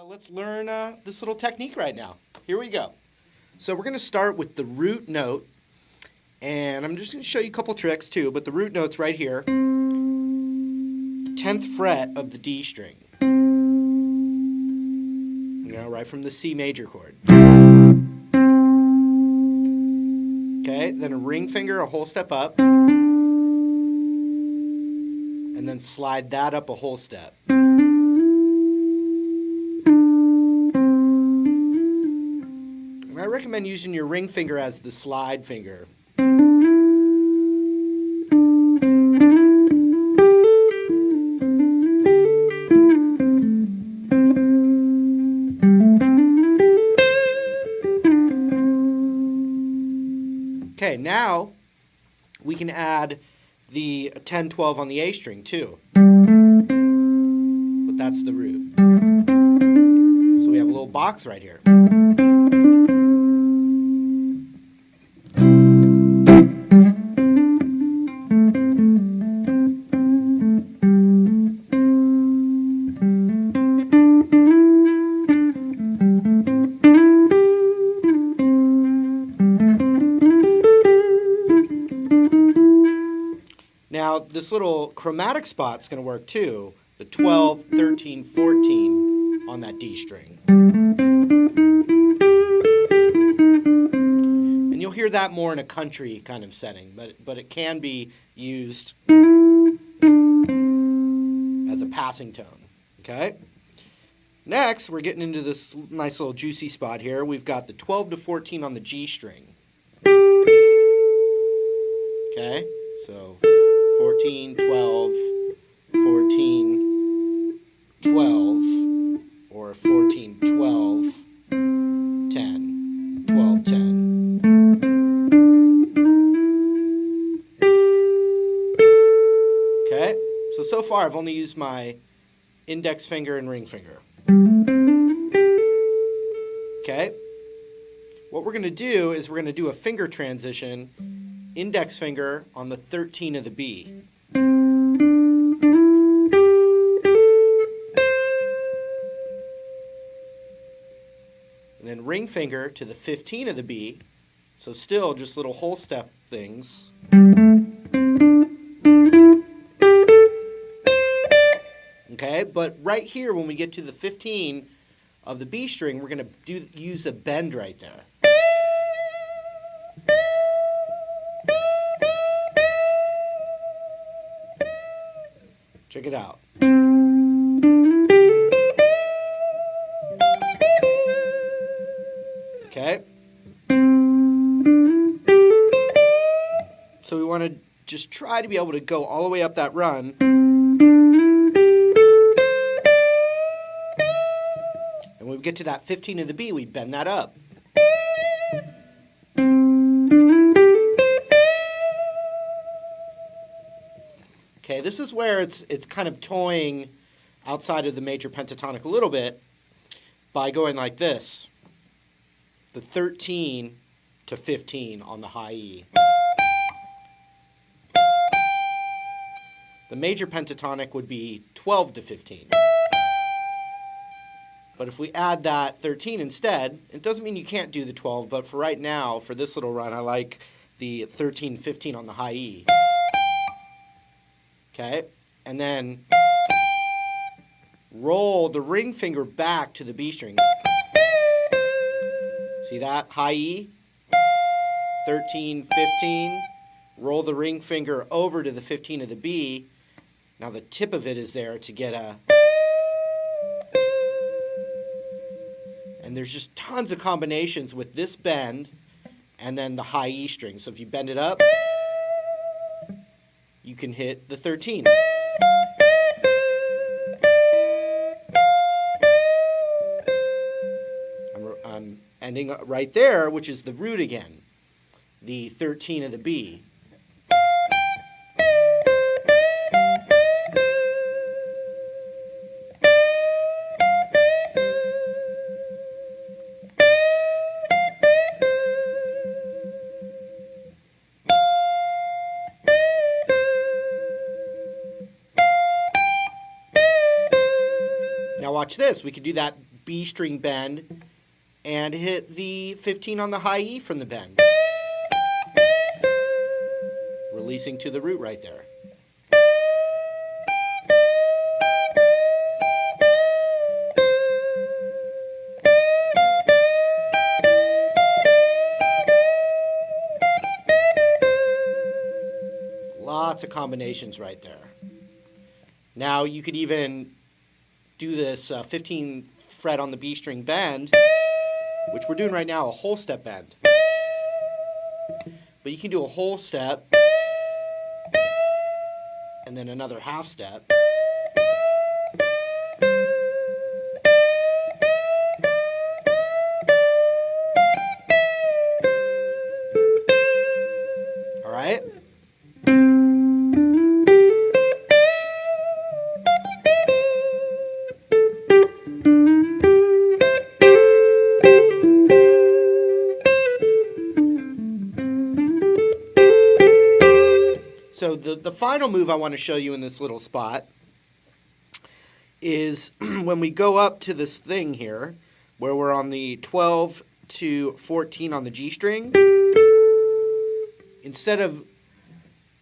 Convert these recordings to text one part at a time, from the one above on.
Let's learn this little technique right now. Here we go. So we're going to start with the root note, and I'm just going to show you a couple tricks too, but the root note's right here, 10th fret of the D string, right from the C major chord. Okay, then a ring finger a whole step up, and then slide that up a whole step. I recommend using your ring finger as the slide finger. Okay, now we can add the 10-12 on the A string too. But that's the root. So we have a little box right here. Now, this little chromatic spot is going to work too, the 12, 13, 14 on that D string. And you'll hear that more in a country kind of setting, but it can be used as a passing tone. Okay? Next, we're getting into this nice little juicy spot here. We've got the 12 to 14 on the G string. Okay? So 14, 12, 14, 12, or 14, 12, 10, 12, 10. Okay, so far I've only used my index finger and ring finger. Okay, what we're going to do is we're going to do a finger transition. Index finger on the 13 of the B. And then ring finger to the 15 of the B. So still just little whole step things. Okay, but right here when we get to the 15 of the B string, we're going to use a bend right there. Check it out. Okay. So we want to just try to be able to go all the way up that run. And when we get to that 15 of the B, we bend that up. Okay, this is where it's kind of toying outside of the major pentatonic a little bit by going like this. The 13 to 15 on the high E. The major pentatonic would be 12 to 15. But if we add that 13 instead, it doesn't mean you can't do the 12, but for right now, for this little run, I like the 13, 15 on the high E. Okay, and then roll the ring finger back to the B string. See that? High E, 13, 15. Roll the ring finger over to the 15 of the B. Now the tip of it is there to get a... And there's just tons of combinations with this bend and then the high E string. So if you bend it up, you can hit the 13. I'm ending right there, which is the root again, the 13 of the B. Now watch this. We could do that B string bend and hit the 15 on the high E from the bend. Releasing to the root right there. Lots of combinations right there. Now you could even do this 15th fret on the B string bend, which we're doing right now, a whole step bend. But you can do a whole step and then another half step. All right? So the final move I want to show you in this little spot is when we go up to this thing here, where we're on the 12 to 14 on the G string, instead of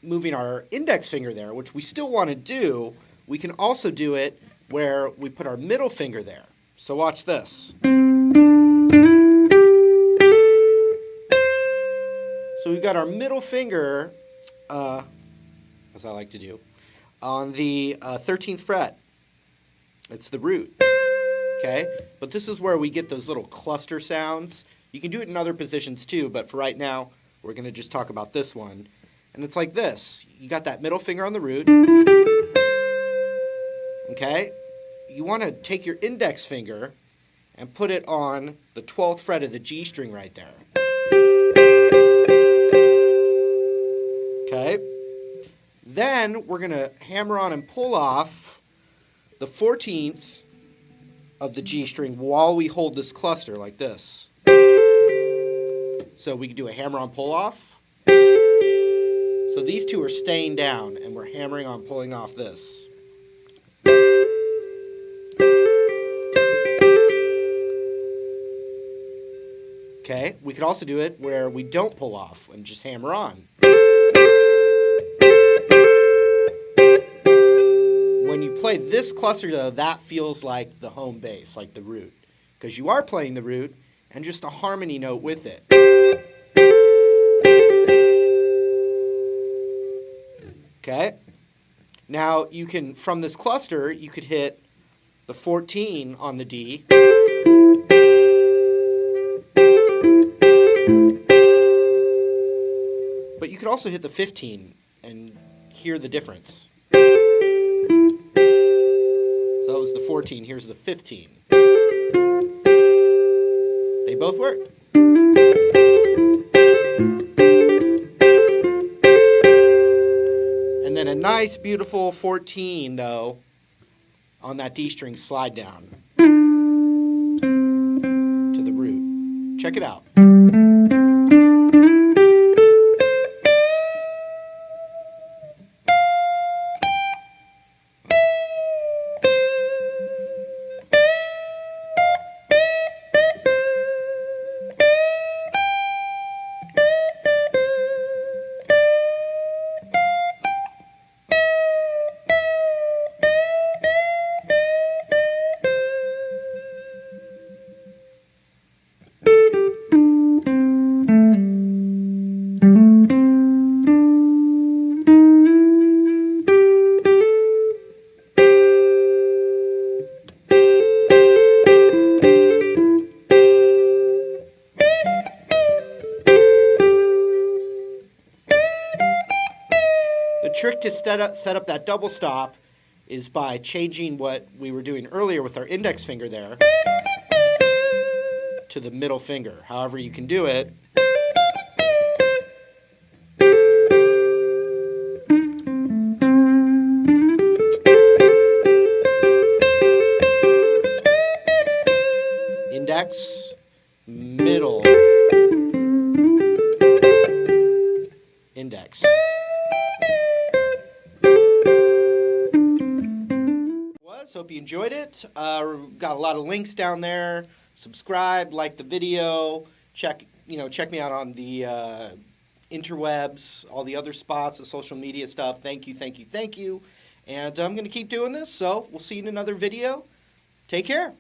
moving our index finger there, which we still want to do, we can also do it where we put our middle finger there. So watch this. So we've got our middle finger, as I like to do, on the 13th fret. It's the root, okay? But this is where we get those little cluster sounds. You can do it in other positions too, but for right now, we're going to just talk about this one. And it's like this. You got that middle finger on the root, okay? You want to take your index finger and put it on the 12th fret of the G string right there. Okay? Then we're going to hammer on and pull off the 14th of the G string while we hold this cluster like this. So we can do a hammer on pull off. So these two are staying down and we're hammering on pulling off this. Okay, we could also do it where we don't pull off and just hammer on. When you play this cluster, though, that feels like the home bass, like the root, because you are playing the root and just a harmony note with it. Okay? Now, you can, from this cluster, you could hit the 14 on the D. But you could also hit the 15 and hear the difference. So that was the 14, here's the 15. They both work. And then a nice, beautiful 14, though, on that D string slide down to the root. Check it out. The trick to set up that double stop is by changing what we were doing earlier with our index finger there to the middle finger. However you can do it. Index, middle, index. guys. Hope you enjoyed it. Got a lot of links down there. Subscribe, like the video. Check me out on the interwebs, all the other spots, the social media stuff. Thank you. And I'm going to keep doing this, so we'll see you in another video. Take care.